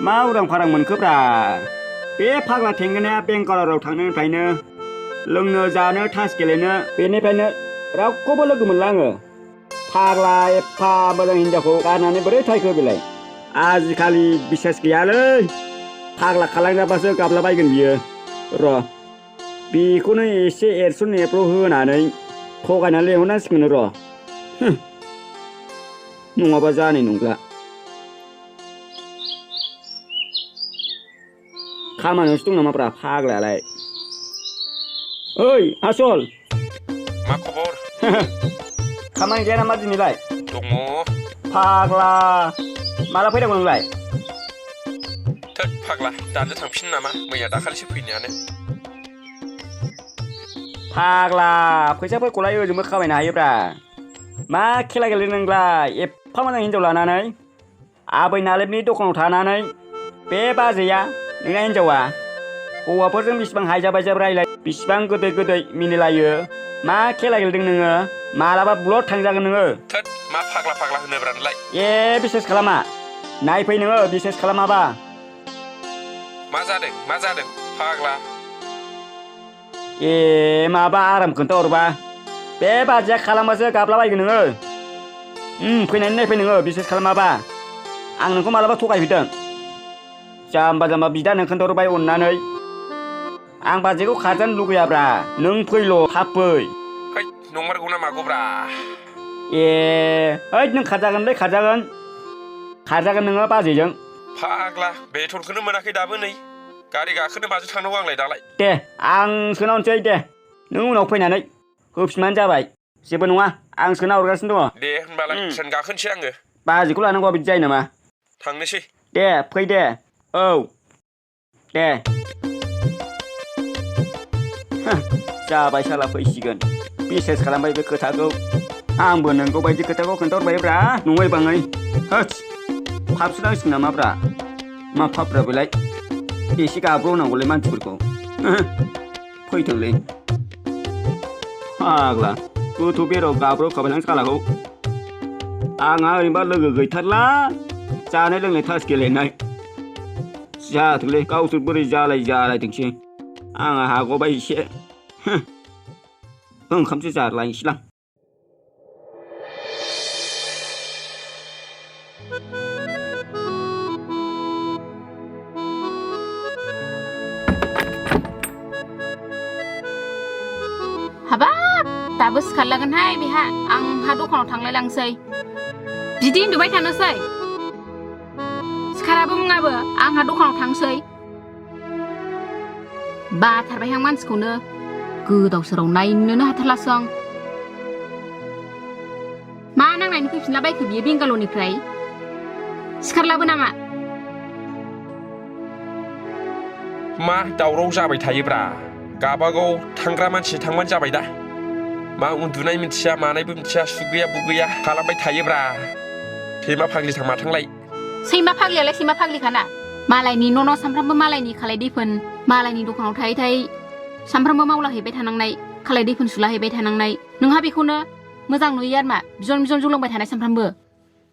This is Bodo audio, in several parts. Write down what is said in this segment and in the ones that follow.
मा उरां फारां मोनखोब्रा बे फाग्ला थेंगोनाया बेंगालराव थांनायनिफ्रायनो लोंनो जानो थास गेलेनो बेनिफ्रायनो रावखौबो लोगो मोनला आङो फाग्ला एफा मोजां हिनजावखौ गारनानै बोरै थायखो बेलाय आजिखालि बिसास गैयालै फाग्ला खालामजाबासो गाबलाबायगोन बियो र' बेखौनो एसे एरसुन एफ्र' होनानै थगायनानै लेंहरनांसिगोन र' नङाबा जानाय नंला खामानियावसो दं नामाब्रा फाग्लायालाय ओइ आसल मा खबर खामानि गैया नामा दिनैलाय दङ फाग्ला माला फैनांगौ नोंलाय थोद फाग्ला दानो थांफिन नामा मैया दाखालिसो फैनायानो फाग्ला फैसाफोरखौलाय ओजोंबो खामायनो हायोब्रा मा खेला गेलेनो नोंलाय एफा मोजां हिनजाव लानानै आबै नालेबनि दखानाव थानानै बे बाजैया नोंना हिनजावा हौवाफोरजों बिसिबां हायजा बायजाब रायलाय बिसिबां गोदै गोदै मिनिलायो मा खेला गेलेदों नोङो मालाबा ब्लड थांजागोन नोङो थोद मा फाग्ला फाग्ला होनोब्रा नोंलाय ए बिसेस खालामा नायफै नोङो बिसेस खालामाबा मा जादों फाग्ला ए माबा आराम खोन्थाहरबा बे बाजैया खालामबासो गाबलाबायगोन नोङो फैनानै नायफै नोङो बिसेस खालामाबा आं नोंखौ मालाबा थगायफैदों जाम्बा जाम्बा बिदानो खोन्थाहरबाय अननानै आं बाजैखौ खाजानो लुगैयाब्रा नों फैल' थाब फै है नंमारगौ ना मागौब्रा ए ओइ नों खाजागोनलै खाजागोन नोङो बाजैजों फाग्ला बेथनखौनो मोनाखै दाबो नै गारि गाखोनो माजों थांनांगौ आंलाय दालाय दे आं सोनाहरनोसै दे नों उनाव फैनानै होफिनबानो जाबाय जेबो नङा आं सोना हरगासिनो दङ दे होनबालाय ट्रेन गाखोनोसै आङो बाजैखौ लानांगौआ बिदि जायो नामा थांनोसै दे फै दे औ दे जाबाय साला फैसिगोन बिसेस खालामबाय बे खोथाखौ आंबो नोंगौ बायदि खोथाखौ खोन्थाहरबायब्रा नङै बाङै होस फाबसो नांसिगोन नामाब्रा मा फाब्रा बेलाय एसे गाब्र'नांगौलै मानसिफोरखौ फैथोंलै फाग्ला गोथौ बेराव गाब्र'खाबाय आं सालाखौ आंहा ओरैनोबा लोगो गैथारला जानाय लोंनाय थास गेलेनाय जाथोंलै गावसोर बोरै जालायथोंसै आंहा हागौबा एसे ओंखामसो जालायनोसैलां हाबाब दाबो सिखारलागोनहाय बेहा आंहा दखानाव थांलायलांसै बिदि उन्दुबाय थानोसै सिखाराबो मुङाबो आंहा दखानाव थांसै बाथारबायहां मानसिखौनो गोदाव सोराव नायनोनो हाथारलासो आं मा नांनायनि फैफिनला बायखो बियो बेंगालरनिफ्राय सिखारलाबो नामा मा दावराव जाबाय थायोब्रा गाबागाव थांग्रा मानसि थांबानो जाबाय दा मा उन्दुनाय मिथिया मानायबो मिथिया सुगैया बुगैया खालामबाय थायोब्रा सैमा फाग्लिथां माथांलाय सैमा फाग्लियालाय सैमा फाग्लिखाना मालायनि न' सामफ्रामबो मालायनि खालाय दैफोन मालायनि दखानाव थायै सामफ्रामबो मावलाहैबाय थानांनाय खालाय दैफोन सुलाहैबाय थानांनाय नोंहा बेखौनो मोजां नुयो आरो मा बिजन जौ लोंबाय थानाय सामफ्रामबो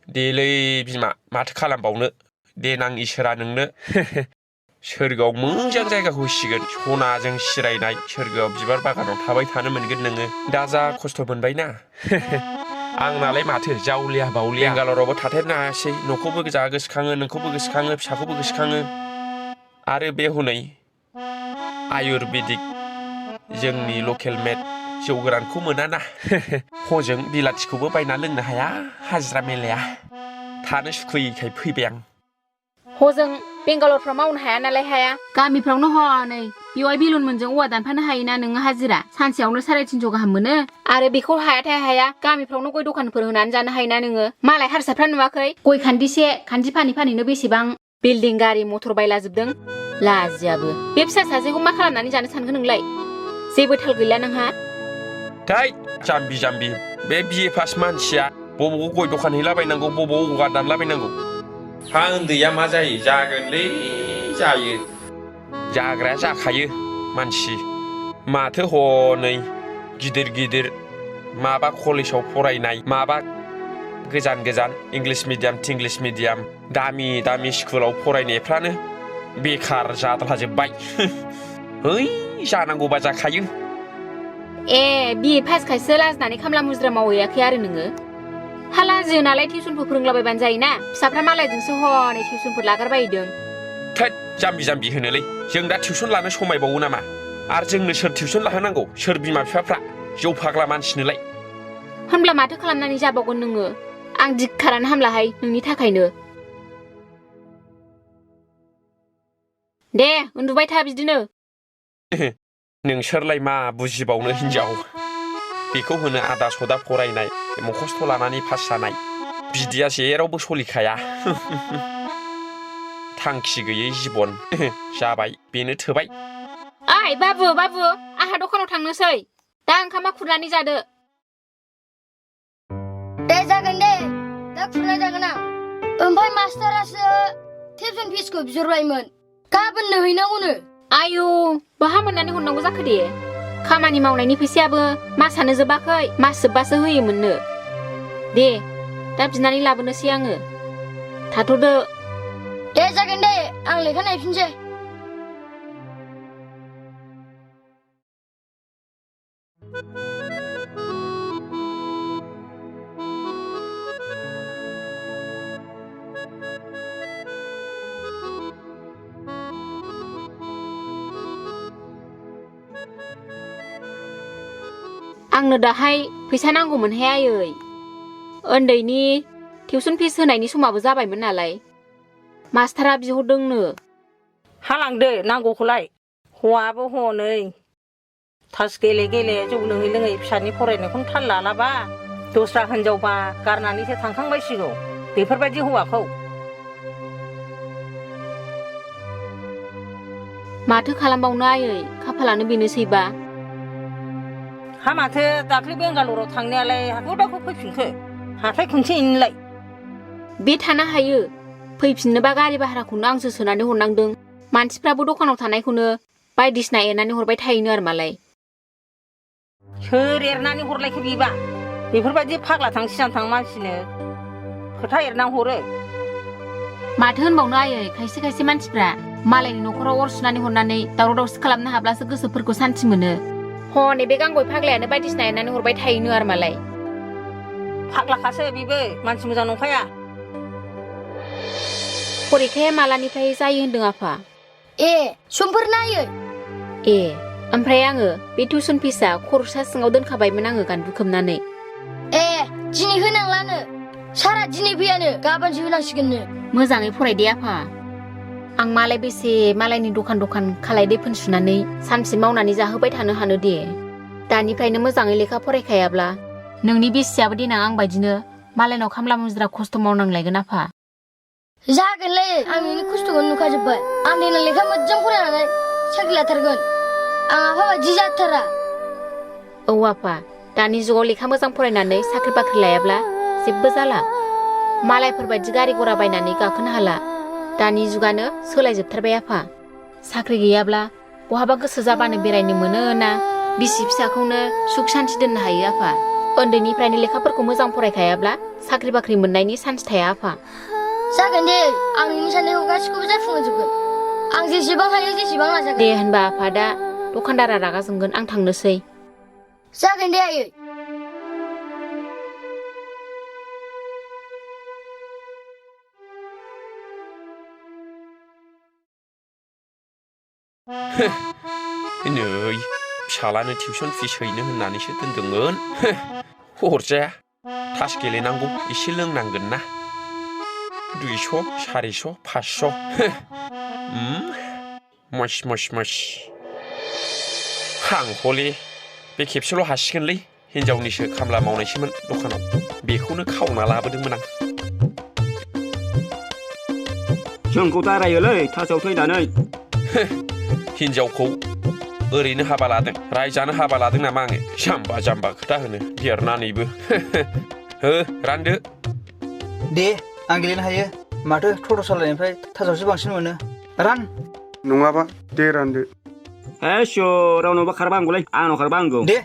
देलै बिमा माथो खालामबावनो देनां इसोरा नोंनो सोरगोआव मोजां जायगाखौ होसिगोन सनाजों सिरायनाय सोरगोआव बिबार बागानाव थाबाय थानो मोनगोन नोङो दा जा खस्थ' मोनबायना आंनालाय माथो जावलिया बावलिया बेंगालरावबो थाथेरनो हायासै न'खौबो जा गोसोखाङो नोंखौबो गोसोखाङो फिसाखौबो गोसोखाङो आरो बे हनै आयुर्वेदिक जोंनि लकेल मेड जौ गोरानखौ मोनाना हजों बिलाथिखौबो बायना लोंनो हाया हाजिरा मेलाया थानो सुखुयैखाय फैबाय आं हजों बेंगालरफ्राव मावनो हाया नालाय हाया गामिफ्रावनो हनै बेवाय बेलुनमोनजों औवा दानफानो हायोना नोङो हाजिरा सानसेयावनो 350 गाहाम मोनो आरो बेखौ हायाथाय हाया गामिफ्रावनो गय दखानफोर होनानै जानो हायोना नोङो मालाय हारसाफ्रा नुवाखै गय खान्दिसे खान्दि फानैनो बेसेबां बिल्डिं गारि मटर बायलाजोबदों लाजियाबो बे फिसा सासेखौ मा खालामनानै जानो सानगोन नोंलाय जेबो थाल गैला नोंहा थै जाम्बि बे बिए पास मानसिया बबाव गय दखान हैलाबायनांगौ बबाव औवा दानलाबायनांगौ हा उन्दैया मा जायो जागोनलै जायो जाग्राया जाखायो मानसि माथो हनै गिदिर माबा कलेजाव फरायनाय माबा गोजान गोजान इंलिश मिडियाम थिंलिश मिडियाम दामि दामि स्कुलाव फरायनायफ्रानो बेखार जाद्लाजोब्बाय है जानांगौबा जाखायो ए बिए पास खायसो लाजिनानै खामला मुजिरा मावहैयाखै आरो नोङो हा लाजियो नालाय टिउसनफोर फोरोंलाबायबानो जायोना फिसाफ्रा मालायजोंसो हनै टिउसनफोर लागारबायदों थोद जाम्बि जाम्बि होनोलै जों दा टिउसन लानो समायबावो नामा आरो जोंनो सोर टिउसन लाहोनांगौ सोर बिमा बिफाफ्रा जौ फाग्ला मानसिनोलाय होनब्ला माथो खालामनानै जाबावगोन नोङो आं दिक्खारानो हामलाहाय नोंनि थाखायनो दे उन्दुबाय था बिदिनो नोंसोरलाय मा बुजिबावनो हिनजाव बेखौ होनो आदा सदा फरायनाय मखस्थ' लानानै पास जानाय बिदिया जेरावबो सलिखाया थांखि गैयै जिबन जाबाय बेनो थोबाय ओइ बाबु आंहा दखानाव थांनोसै दा ओंखामा खुरनानै जादो दे जागोन दे दा खुरना जागोन आं ओमफ्राय मास्टारासो टिउसन फिसखौ बिहरबायमोन गाबोननो हैनांगौनो आयु बहा मोननानै हरनांगौ जाखो दे खामानि मावनायनि फैसायाबो मासानो जोबाखै मास जोबबासो होयोमोननो दे दा बिनानै लाबोनोसै आङो थाथ'दो दे जागोन दे आं लेखा नायफिनसै आंनो दाहाय फैसा नांगौमोनहाय आयै उन्दैनि टिउसन फिस होनायनि समाबो जाबायमोन नालाय मास्टारा बिहरदोंनो हालांदो नांगौखौलाय हौवाबो हनै थास गेले गेले जौ लोङै लोङै फिसानि फरायनायखौनो थाल लालाबा दस्रा हिनजावबा गारनानैसो थांखांबायसिगौ बेफोरबायदि हौवाखौ माथो खालामबावनो आयै खाफालानो बेनोसैबा हा माथो दाख्लै बेंगालराव थांनायालाय हाखौ दाखौ फैफिनखो हाथाय खनसेयैनोलाय बे थानो हायो फैफिननोबा गारि भाराखौनो आंसो सोनानै हरनांदों मानसिफ्राबो दखानाव थानायखौनो बायदिसिना एरनानै हरबाय थायोनो आरो मालाय सोर एरनानै हरलायखो बिबा बेफोरबायदि फाग्ला थां सिजां थां मानसिनो खोथा एरना हरो माथो होनबावनो आयै खायसे खायसे मानसिफ्रा मालायनि न'खराव अर सुनानै हरनानै दावराव दावसि खालामनो हाब्लासो गोसोफोरखौ सान्थि मोनो हनै बे गांगय फाग्लायानो बायदिसिना एरनानै हरबाय थायोनो आरो मालाय फाग्लाखासो बेबो मानसि मोजां नंखाया फरिखाया मालानिफ्राय जायो होनदों आफा ए समफोर नायो ए ओमफ्राय आङो बे टिउसन फिसा खरसा सिङाव दोनखाबायमोन आङो गान बुखोमनानै ए दिनै होनांलानो सारा दिनै फैयानो गाबोनसो होनांसिगोननो मोजाङै फरायदे आफा आं मालाय बेसे मालायनि दखान खालाय दैफोन सुनानै सानसे मावनानै जाहोबाय थानो हानो दे दानिफ्रायनो मोजाङै लेखा फरायखायाब्ला नोंनि बिसियाबो देनां आं बायदिनो मालायनाव खामला मुजिरा खस्थ' मावनांलायगोन आफा जागोनलै आं नोंनि खस्थ'खौ नुखाजोब्बाय आं देनां लेखा मोजां फरायनानै साख्रि लाथारगोन आं आफा बायदि जाथारा औ आफा दानि जुगाव लेखा मोजां फरायनानै साख्रि बाख्रि लायाब्ला जेबो जाला मालायफोरबायदि गारि गरा बायनानै गाखोनो हाला दानि जुगानो सोलायजोबथारबाय आफा साख्रि गैयाब्ला बहाबा गोसो जाबानो बेरायनो मोनो ना बिसि फिसाखौनो सुख सान्ति दोननो हायो आफा उन्दैनिफ्रायनो लेखाफोरखौ मोजां फरायखायाब्ला साख्रि बाख्रि मोननायनि चान्स थाया आफा जागोन दे आं नोंनि साननायखौ गासिखौबो जाफुंहोजोबगोन आं जेसेबां हायो जेसेबां नाजागोन दे होनबा आफा दा दखानदारा रागा जोंगोन आं थांनोसै जागोन दे आयै नै फिसालानो टिउसन फिस हैनो होननानैसो दोनदोंमोन हरजाया थास गेलेनांगौ एसे लोंनांगोन ना 200 400 500 मस मस मस हांहले बे खेबसेल' हासिगोनलै हिनजावनिसो खामला मावनायसोमोन दखानाव बेखौनो खावना लाबोदोंमोन आं जोंखौ दारायोलै थासआव थैनानै हिनजावखौ ओरैनो हाबा लादों रायजानो हाबा लादों नामा आङो जाम्बा जाम्बा खोथा होनो देरनानैबो हो रानदो दे आं गेलेनो हायो माथो टट' सालायनायनिफ्राय थासआवसो बांसिन मोनो रान नङाबा दे रानदो हेसो रावनावबा खारबा हांगौलै आंनाव खारबा हांगौ दे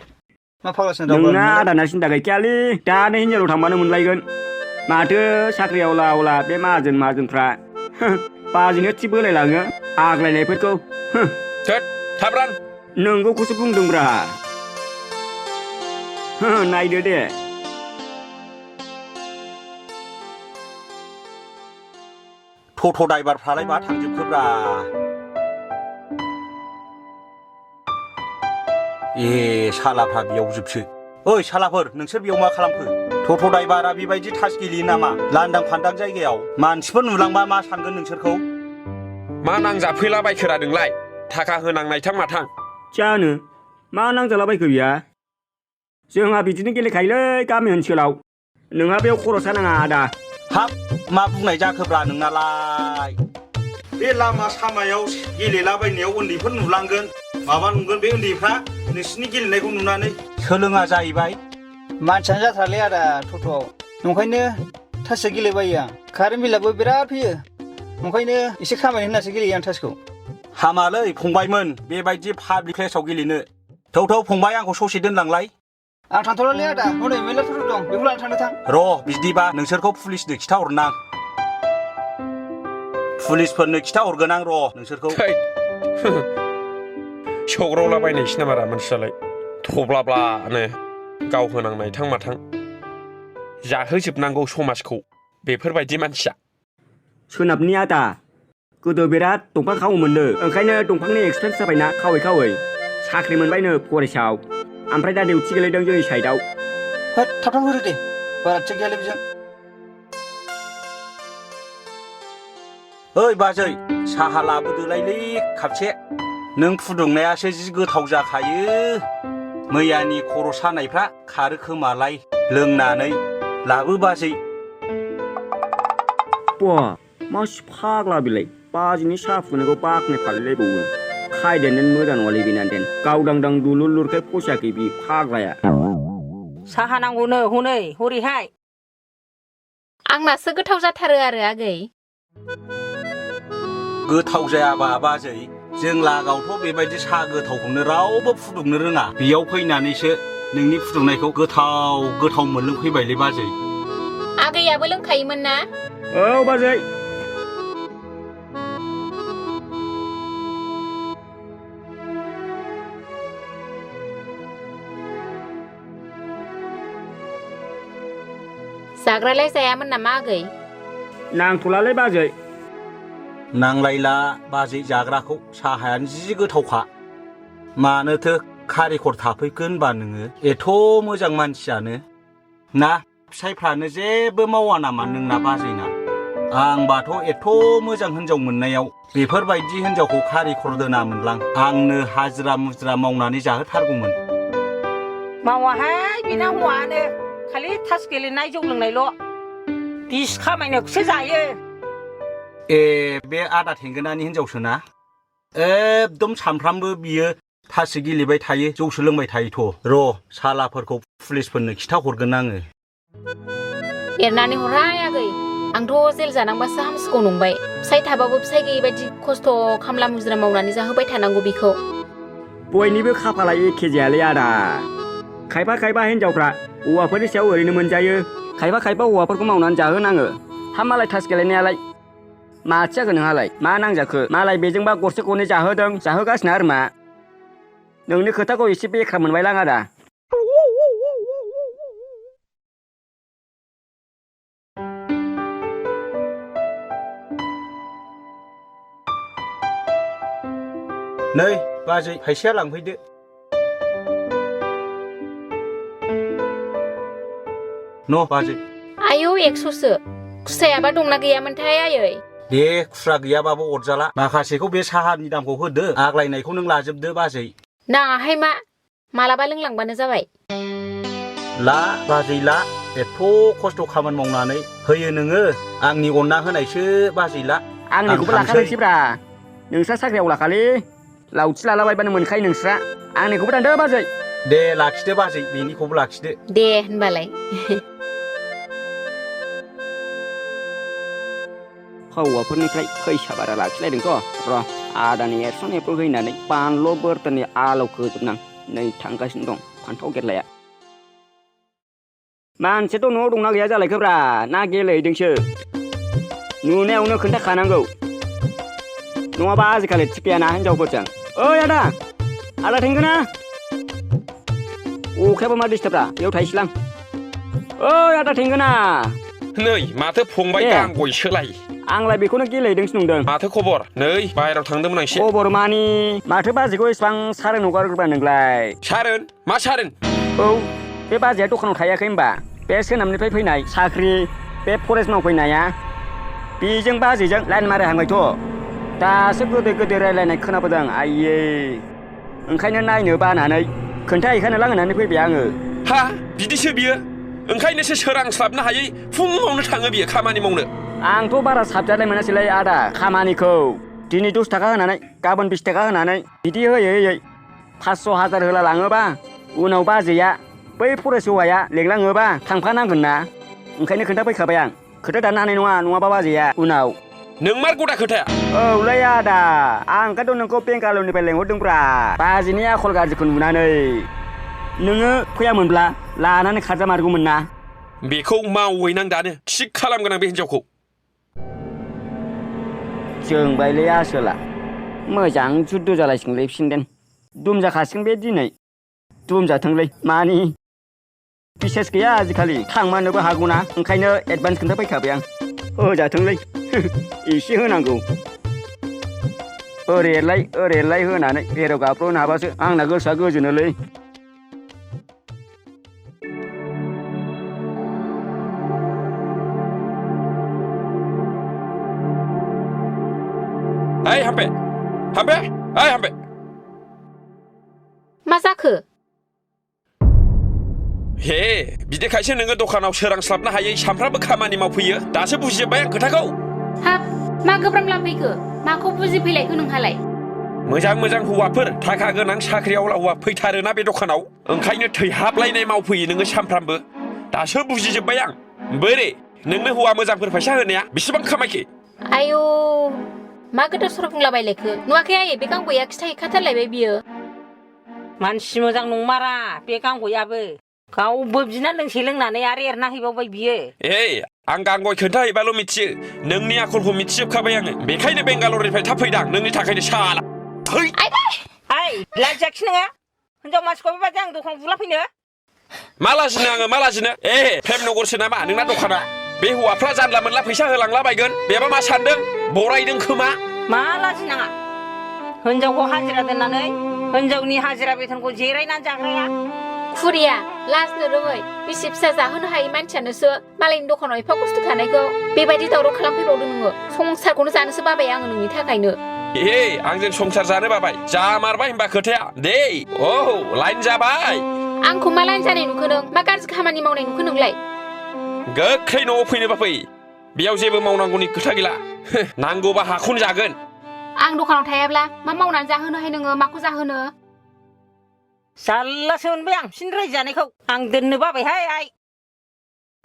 मा फाग्लासो नोंना आदाना सिन्था गैखायालै दानो हिनजावनाव थांबानो मोनलायगोन माथो साख्रियाव लावला बे माहाजोनफ्रा बाजिनो थि बोलायलाङो आग्लायनायफोरखौ थाब रान नोंगौखौसो बुंदोंब्रा नायदो दे टट' ड्राइभारफ्रालाय मा थांजोबखोब्रा ए सालाफ्रा बेयाव जोबसो ओइ सालाफोर नोंसोर बेयाव मा खालामखो टट' ड्राइभारा बेबायदि थास गेलेयो नामा लांदां फान्दां जायगायाव मानसिफोर नुलांबा मा सानगोन नोंसोरखौ मा नांजाफैलाबायखोरा नोंलाय थाखा होनांनायथां माथां जानो मा नांजालाबायखो बिया जोंहा बिदिनो गेलेखायोलै गामि ओनसोलाव नोंहा बेयाव खर'सा नाङा आदा हाब मा बुंनाय जाखोब्रा नोंनालाय बे लामा सामायाव गेलेलाबायनायाव उन्दैफोर नुलांगोन माबा नुगोन बे उन्दैफ्रा नोंसिनि गेलेनायखौ नुनानै सोलोङा जाहैबाय मानसियानो जाथारलै आदा टट'आव नंखायनो थाससो गेलेबायो आं कारेन्ट बिलाबो बिराद फैयो नंखायनो एसे खामानि होननासो गेलेयो आं थासखौ हामालै फंबायमोन बेबायदि पाब्लिक प्लेसाव गेलेनो थौ फंबाय आंखौ ससे दोनलांलाय आं थांथ'लालै आदा हनै मेरला टट' दं बेखौ लानानै थांनो थां र' बिदिबा नोंसोरखौ पुलिसनो खिथाहरनो आं पुलिसफोरनो खिथाहरगोन आं र' नोंसोरखौ सौग्रावलाबायनायसो नामारा मानसियालाय थब्लाब्लानो गाव होनांनायथां माथां जाहोजोबनांगौ समाजखौ बेफोरबायदि मानसिया सोनाबनि आदा गोदो बिराद दंफां खावोमोननो ओंखायनो दंफांनि एक्सपिरियेन्स जाबायना खावै साख्रि मोनबायनो फरेस्टआव ओमफ्राय दा डिउटि गोलैदों जोंनि साइडआव होद थाब होदो दे बारा थिग गैयालै बेजों ओइ बाजै साहा लाबोदोलायलै खापसे नों फुदुंनायासो जि गोथाव जाखायो मैयानि खर' सानायफ्रा खारो खोमालाय लोंनानै लाबो बाजै बा मासि फाग्ला बिलाय बाजिनि साहा फुदुंनायखौ बाखनाय फालिलायबावो खायदेन मोजां नङालै बेना देन गावदांदां दुलुरलुरखाय फसायाखै बि फाग्लाया साहा नांगौनो हनै हरैहाय आंनासो गोथाव जाथारो आरो आगै गोथाव जायाबा बाजै जों लागावथ' बेबायदि साहा गोथावखौनो रावबो फुदुंनो रोङा बेयाव फैनानैसो नोंनि फुदुंनायखौ गोथाव मोनलोंफैबायलै बाजै आगैयाबो लोंखायोमोन ना औ बाजै जाग्रालाय जायामोन नामा आगै नांथ'लालै बाजै नांलायला बाजै जाग्राखौ साहायानो जि गोथावखा मानोथो खारिखर थाफैखो होनबा नोङो एथ' मोजां मानसियानो ना फिसायफ्रानो जेबो मावा नामा नोंना बाजैना आंबाथ' एथ' मोजां हिनजाव मोननायाव बेफोरबायदि हिनजावखौ खारिखर दोनामोनलां आंनो हाजिरा मुजिरा मावनानै जाहोथारगौमोन मावाहाय बिना हौवायानो खालि थास गेलेनाय जौ लोंनायल' बिस खामायनायखौसो जायो ए बे आदा थेंगोनानि हिनजावसोना एकदम सानफ्रामबो बियो थास गेलेबाय थायो जौसो लोंबाय थायोथ' र' सालाफोरखौ पुलिसफोरनो खिथाहरगोन आङो एरनानै हरहाय आगै आंथ' जेल जानांबासो हामसिगौ नंबाय फिसाय थाबाबो फिसाय गैयै बायदि खस्थ' खामला मुजिरा मावनानै जाहोबाय थानांगौ बेखौ बयनिबो खाफाला एखे जायालै आदा खायफा हिनजावफ्रा हौवाफोरनि सायाव ओरैनो मोनजायो खायफा हौवाफोरखौ मावनानै जाहोनाङो हा मालाय थास गेलेनायालाय माथो जाखो नोंहालाय मा नांजाखो मालाय बेजोंबा गरसे गरनै जाहोगासिनो आरो मा नोंनि खोथाखौ एसे बेख्रा मोनबायलां आदा नै बाजै फैसाया लांफैदो न' बाजै आयौ 100सो खुस्रायाबा दंना गैयामोनथाय आयै दे खुस्रा गैयाबाबो अरजाला माखासेखौ बे साहानि दामखौ होदो आग्लायनायखौ नों लाजोबदो बाजै नाङाहाय मा मालाबा लोंलांबानो जाबाय ला बाजै ला एथ' खस्थ' खामानि मावनानै होयो नोङो आंनि अनना होनायसो बाजै ला आंनिखौबो लाखानोसैब्रा नोंस्रा साख्रियाव लाखालै लावथि लालाबायबानो मोनखायो नोंस्रा आंनिखौबो दानदो बाजै दे लाखिदो बाजै बेनिखौबो लाखिदो दे होनबालाय हौवाफोरनिफ्राय फैसा बारा लाखिलायदोंथ' र' आदानि एरसन एप्रुल हैनानै बानलु बोरदोननि आलौ खोजोबनां नै थांगासिनो दं फान्थाव गेरलाया मानसियाथ' न'आव दंना गैया जालायखोब्रा ना गेलेहैदोंसो नुनायावनो खोन्थाखानांगौ नङाबा आजिखालि थिखायाना हिनजावफोरजों ओइ आदा थेंगोना अखायाबो मा डिस्टार्बरा बेयाव थाइसिलां ओइ आदा थेंगोना नै माथो फंबाय ए। गांगयसोलाय आंलाय बेखौनो गेलेहैदोंसो नंदों माथो खबर नै बाहेरायाव थांदोंमोन आं एसे खबर मानि माथो बाजैखौ एसेबां सारोन हगारग्रोबा नोंलाय सारोन मा सारोन औ बे बाजैया दखानाव थायाखै होनबा बे सोनाबनिफ्राय फैनाय साख्रि बे फरेस्ट मावफैनाया बेजों बाजैजों लाइन मारायहांबायथ' दासो गोदै रायलायनाय खोनाबोदों आइयै ओंखायनो नायनो बानानै खोन्थाहैखानो लांनानै फैबाय आङो हा बिदिसो बियो ओंखायनोसो सोरांस्लाबनो हायै फुङावनो थाङो बियो खामानि मावनो आंथ' बारा साबजानाय मोनासैलै आदा खामानिखौ दिनै 10 थाखा होनानै गाबोन 20 थाखा होनानै बिदि होयै 500 1000 होला लाङोबा उनाव बाजैया बै फरेस्ट हौवाया लेंलाङोबा थांफानांगोन ना ओंखायनो खोन्थाफैखाबाय आं खोथा दाननो हानाय नङा नङाबा बाजैया उनाव नोंमारगौ दा खोथाया औलै आदा आं ओंखायनोथ' नोंखौ बेंगालरनिफ्राय लेंहरदोंब्रा बाजैनि आखल गाज्रिखौ नुनानै नोङो फैयामोनब्ला लानानै खारजामारगौमोन ना बेखौ मावहैनां दानो थिग खालामगोन आं बे हिनजावखौ जोंबायलै आसोला मोजां जुद्ध जालायसिगोनलै फिनदेन दुमजाखासिगोन बे दिनै दुमजाथोंलै मानि बिसेस गैया आजिखालि थांमानोबो हागौना ओंखायनो एडभान्स खोन्थाफैखाबाय आं होजाथोंलै एसे होनांगौ ओरै एरलाय होनानै बेराव गाब्र'नो हाबासो आंना गोसोआ गोजोनोलै ओइ हामबे ओइ हामबे मा जाखो हे बिदिखायसो नोङो दखानाव सोरांस्लाबनो हायै सामफ्रामबो खामानि मावफैयो दासो बुजिजोब्बाय आं खोथाखौ हाब मा गोब्राब लाफैखो माखौ बुजिफैलायखो नोंहालाय मोजां हौवाफोर थाखा गोनां साख्रियावला हौवा फैथारोना बे दखानाव ओंखायनो थैहाबलायनाय मावफैयो नोङो सामफ्रामबो दासो बुजिजोब्बाय आं बोरे नोंनो हौवा मोजांफोर फैसा होनाया बेसेबां खामायखो आयौ मा गोदाव सोराव बुंलाबायलायखो नुवाखै आयै बे गांबोया खिथाहैखाथारलायबाय बियो मानसि मोजां नंमारा बे गांगयाबो गावबो बिना लोंनानै आरो एरना हैबावबाय बियो ओइ आं गांगय खोन्थाहैबाल' मिथियो नोंनि आखलखौ मिथिजोबखाबाय आङो बेखायनो बेंगालरनिफ्राय थाब फैदां नोंनि थाखायनो साला ओइ लाजियाखिसै नोङो हिनजाव मानसिखौ बेबायदि आं दखानाव बुलाफैनो मा लाजिनो प्रेमनगरसो नामा नोंना दखाना बे हौवाफ्रा जानला मोनला फैसा होलांलाबायगोन बेबा मा सानदों बरायदों खोमा मा लाजिनाङा हिनजावखौ हाजिरा दोननानै हिनजावनि हाजिरा बेथनखौ जिरायनानै जाग्राया खुरिया लाजनो रोङै बिसि फिसा जाहोनो हायै मानसियानोसो मालायनि दखानाव एफा खस्थ' थानायखौ बेबायदि दावराव खालामफैबावदों नोङो संसारखौनो जानोसो बाबाय आङो नोंनि थाखायनो आंजों संसार जानो बाबाय जामारबाय होनबा खोथाया दे लाइन जाबाय आंखौ मा लाइन जानाय नुखो नों मा गाज्रि खामानि मावनाय नुखो नोंलाय गोख्रै न'आव फैनोबा फै बेयाव जेबो मावनांगौनि खोथा गैला नांगौबा हाखौनो जागोन आं दखानाव थायाब्ला मा मावनानै जाहोनोहाय नोङो माखौ जाहोनो जारलासो मोनबाय आं फिन रायजानायखौ आं दोननो बाबायहाय आइ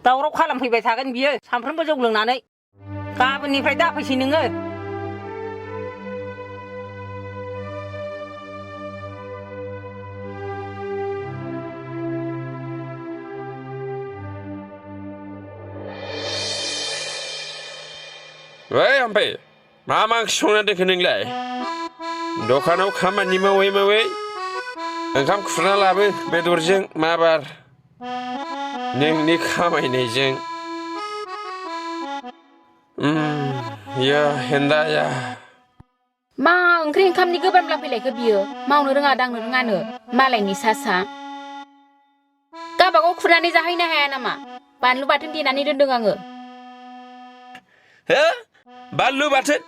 दावराव खालामफैबाय थागोन बियो सानफ्रोमबो जौ लोंनानै गाबोननिफ्राय दाफैसै नोङो ओइ ओमफ्राय मा ओंख्रि संना दोनखो नोंलाय दखानाव खामानि मावै ओंखाम खुरना लाबो बेदरजों मा बार नोंनि खामायनायजों या हेन्दाया मा ओंख्रि ओंखामनि गोब्राब लाफैलायखो बियो मावनो रोङा दांनो रोङानो मालायनि सा गावबागाव खुरनानै जाहैनो हाया नामा बानलु बाथोन देनानै दोनदों आङो हो बानलु बाथोन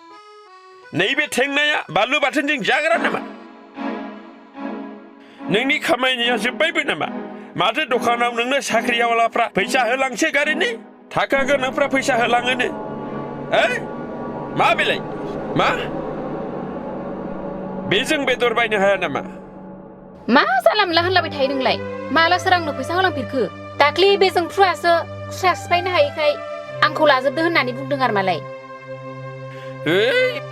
नैबे थेंनाया बानलु बाथोनजों जाग्रा नामा नोंनि खामायनाया जोब्बायबो नामा माथो दखानाव नोंनो साख्रियावलाफ्रा फैसा होलांसो गारैनो थाखा गोनांफ्रा फैसा होलाङोनो मा बेलाय मा बेजों बेदर बायनो हाया नामा मा जाला मोनला होनलाबाय थायो नोंलाय माला सोरांनो फैसा होलांफेरखो दाख्लि बे जोंफ्रुआसो खुस्रा सिफायनो हायैखाय आंखौ लाजोबदो होननानै बुंदों आरो मालाय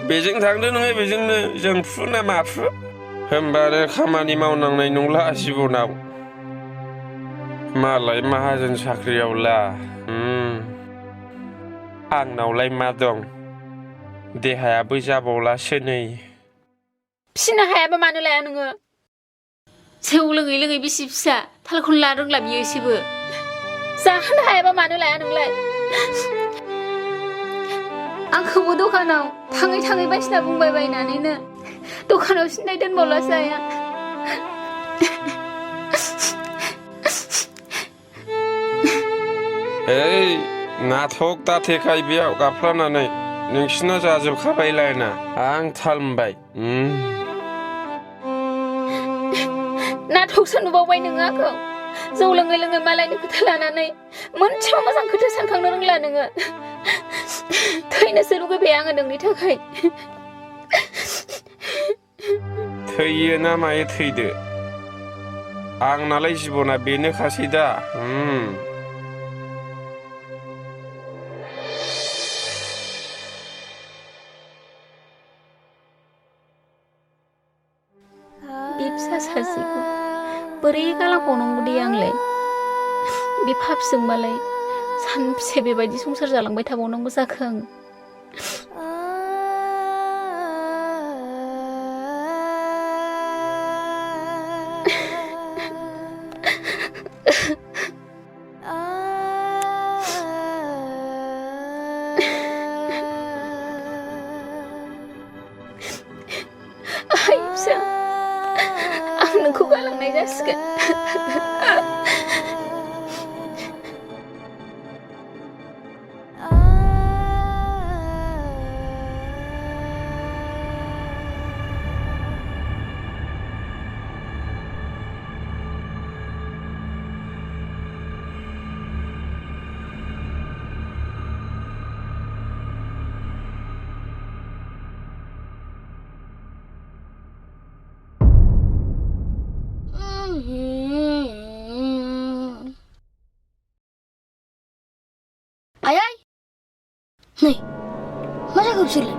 बेजों थांदो नोङो बेजोंनो जोंफ्रु ना माफ्रु होमबानो खामानि मावनांनाय नंला जिबनाव मालाय माहाजोन साख्रियावला आंनावलाय मा दं देहायाबो जाबावलासो नै फिसिनो हायाबा मानो लाया नोङो जौ लोङै लोङै बिसि फिसा थालखौनो लानो रोंला बियो एसेबो जाहोनो हायाबा मानो लाया नोंलाय आंखौबो दखानाव थाङै थाङै बायसिना बुंबाय बायनानैनो दखानाव सिन्नाय दोनबावलासो आया ओइ नाथक दाथेखाय बेयाव गाफ्लानानै नोंसिना जाजोबखाबायलायना आं थाल मोनबाय नाथकसो नुबावबाय नोङो आंखौ जौ लोङै लोङै मालायनि खोथा लानानै मोनसेबो मोजां खोथा सानखांनो रोंला नोङो थैनोसो लुगैबाय आङो नोंनि थाखाय थैयो ना मायो थैदो आंनालाय जिबना बेनोखासै दा बे फिसा सासेखौ बोरै गालांबावनांगौ दे आंलाय बे फाफजोंबालाय सानबेसे बेबायदि संसार जालांबाय थाबावनांगौ जाखो आं आइ फिसा आं नोंखौ गालांनाय जासिगोन Ayay! Này, masa kau sila?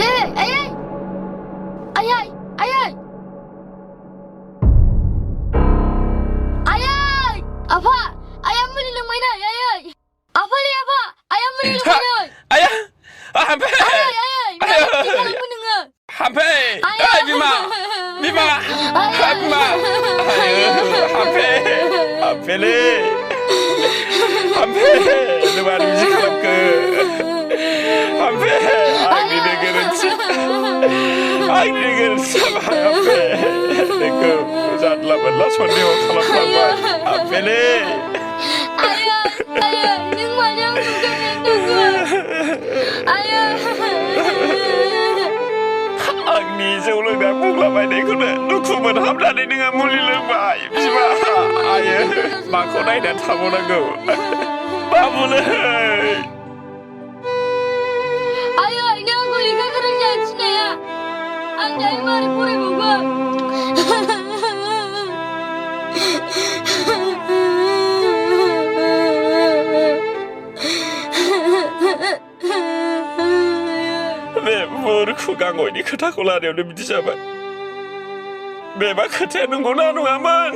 Ayay! Ayay! Ayay! Ayay! Apa? Ayam menilang mainan, ayay! Apa ni apa? Ayam menilang mainan. Ayah! Hampe! Ayay! Ayay! Ayay! Mendengar. Hampe! Ayah! Bima! Bima! Hai Bima! Ayo, Hampe! Hampe le! Hampe! Lepas biji kalap ke? Hampe! Aku dengerin sama Hampe. Neko, saat 18 วันเดียวkalap kalap. Hampe le! Ayay! Ayay! Neng macam bukan yang tunggu. Ayay! आंनि जौ लोंना बुंलाबायनायखौनो दुखु मोनहाबनानै नोङो मुलि लोंबाय बिमा आयो माखौ नायनानै थाबावनांगौ मा बुंनो Ayay! Ini aku lihat kerja sini ya. Anjay mari puri buka. बे मुरखु गांगयनि खोथाखौ लानायावनो बिदि जाबाय बेबा खोथाया नंगौना नङामोन